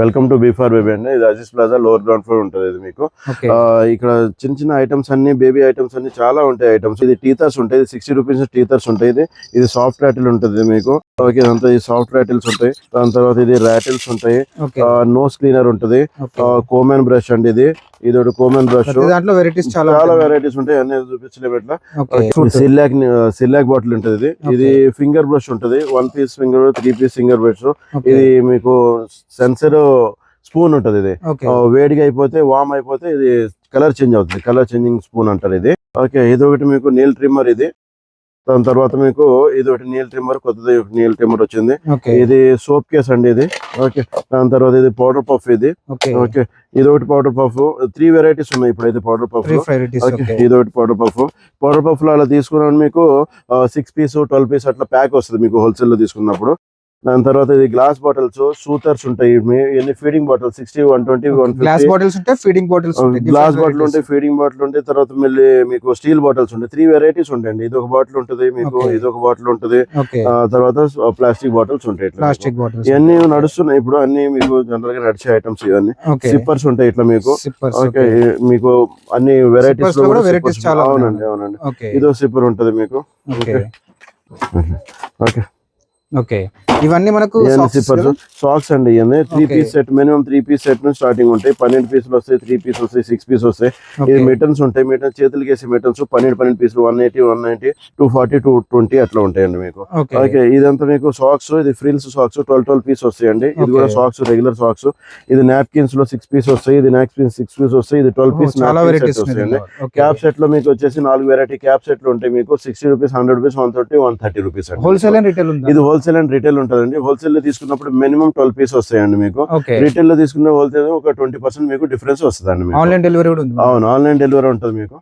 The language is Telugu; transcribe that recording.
వెల్కమ్ టు బీ4 బేబీ అండి. ఇది Aziz plaza lower ground floor ఉంటుంది. ఇది మీకు ఇక్కడ చిన్న చిన్న ఐటమ్స్ అన్ని బేబీ ఐటమ్స్ అన్ని చాలా ఉంటాయి ఐటమ్స్. ఇది టీథర్స్ ఉంటాయి, 60 రూపీస్ టీథర్స్ ఉంటాయి. ఇది సాఫ్ట్ రాటిల్ ఉంటుంది మీకు. ఓకే, ఇదంతా ఈ సాఫ్ట్ రాటిల్స్ ఉంటాయి. దాని తర్వాత ఇది రాటిల్స్ ఉంటాయి, నోస్ క్లీనర్ ఉంటుంది, కోమెన్ బ్రష్ అండి. ఇది ఒకటి కోమెన్ బ్రష్. దాంట్లో వెరైటీస్ చాలా వెరైటీస్ ఉంటాయి, అన్ని చూపించలేము. ఇట్లా సిల్లాక్ బాటిల్ ఉంటుంది. ఇది ఫింగర్ బ్రష్ ఉంటుంది, 1 piece finger, 3 piece finger brush. ఇది మీకు సెన్సర్ స్పూన్ ఉంటది. ఇది వేడిగా అయిపోతే వామ్ అయిపోతే ఇది కలర్ చేంజ్ అవుతుంది, కలర్ చేంజింగ్ స్పూన్ అంటారు ఇది. ఓకే, ఇది ఒకటి మీకు నీల్ ట్రిమ్మర్. దాని తర్వాత మీకు ఇది ఒకటి నీల్ ట్రిమ్మర్, కొత్తది నీల్ ట్రిమ్మర్ వచ్చింది. ఇది సోప్ కేస్ అండి ఇది. ఓకే, దాని తర్వాత ఇది పౌడర్ పఫ్. ఓకే, ఇది ఒకటి పౌడర్ పఫ్. 3 వెరైటీస్ ఉన్నాయి ఇప్పుడు అయితే పౌడర్ పఫ్. ఇది ఒకటి పౌడర్ పఫ్ లో అలా తీసుకున్నాను మీకు 6 పీస్ 12 పీస్ అట్లా ప్యాక్ వస్తుంది మీకు హోల్సేల్ లో తీసుకున్నప్పుడు. దాని తర్వాత ఇది గ్లాస్ బాటిల్స్, సూతర్స్ ఉంటాయి. ఇవన్నీ ఫీడింగ్ బాటిల్స్ 60, 120, 150 గ్లాస్ బాటిల్స్ ఉంటాయి, ఫీడింగ్ బాటిల్స్ ఉంటాయి, గ్లాస్ బాటిల్ ఉంటాయి, ఫీడింగ్ బాటిల్ ఉంటాయి. తర్వాత మళ్ళీ మీకు స్టీల్ బాటిల్స్ ఉంటాయి. 3 వెరైటీస్ ఉంటాయండి. ఇది ఒక బాటిల్ ఉంటుంది మీకు, ఇది ఒక బాటిల్ ఉంటుంది. తర్వాత ప్లాస్టిక్ బాటిల్స్ ఉంటాయి. ఇవన్నీ నడుస్తున్నాయి ఇప్పుడు, అన్ని మీకు జనరల్ గా నడిచే ఐటమ్స్. ఇవన్నీ సిప్పర్స్ ఉంటాయి ఇట్లా మీకు. ఓకే, మీకు అన్ని వెరైటీస్ లో వెరైటీస్ చాలా. అవునండి. ఇదో సిప్పర్ ఉంటుంది మీకు. ఓకే, ఇవన్నీ మనకు సాక్స్ అండి. ఇవన్నీ 3 piece set, minimum 3 piece set నుంచి స్టార్టింగ్ ఉంటాయి. 12 పీసులు వస్తాయి, 3 పీస్ వస్తాయి, 6 పీస్ వస్తాయి. ఇది మిటన్స్ ఉంటాయి, మిటన్స్ చేతులకి వేసే మిటన్స్ 12 పీసులు, 180, 190, 240, 220 అట్లా ఉంటాయండి మీకు. ఓకే, ఇదంతా మీకు సాక్స్. ఇది ఫ్రిల్స్ సాక్స్ 12 పీస్ వస్తాయండి. ఇది కూడా సాక్స్, రెగ్యులర్ సాక్స్. ఇది నాప్కిన్స్ లో 6 పీస్ వస్తాయి, ఇది నాప్కిన్స్ 6 పీస్ వస్తాయి, ఇది 12 పీస్ వస్తాయండి. క్యాప్ సెట్ లో మీకు వచ్చేసి 4 వెరైటీ క్యాప్ సెట్లు ఉంటాయి మీకు. 60 రూపీస్, 100 రూపీస్, 130, 130 రూపీస్ అండి. Wholesale and retail. ఇది హోల్సేల్ అండ్ రిటైల్ ఉంటుందండి. హోల్సేల్ లో తీసుకున్నప్పుడు మినిమం 12 పీస్ వస్తాయండి మీకు. రిటైల్ లో తీసుకున్న హోల్సేల్ ఒక 20% మీకు డిఫరెన్స్ వస్తుందండి. ఆన్లైన్ డెలివరీ ఉంటుంది. అవును, ఆన్లైన్ డెలివరీ ఉంటుంది మీకు.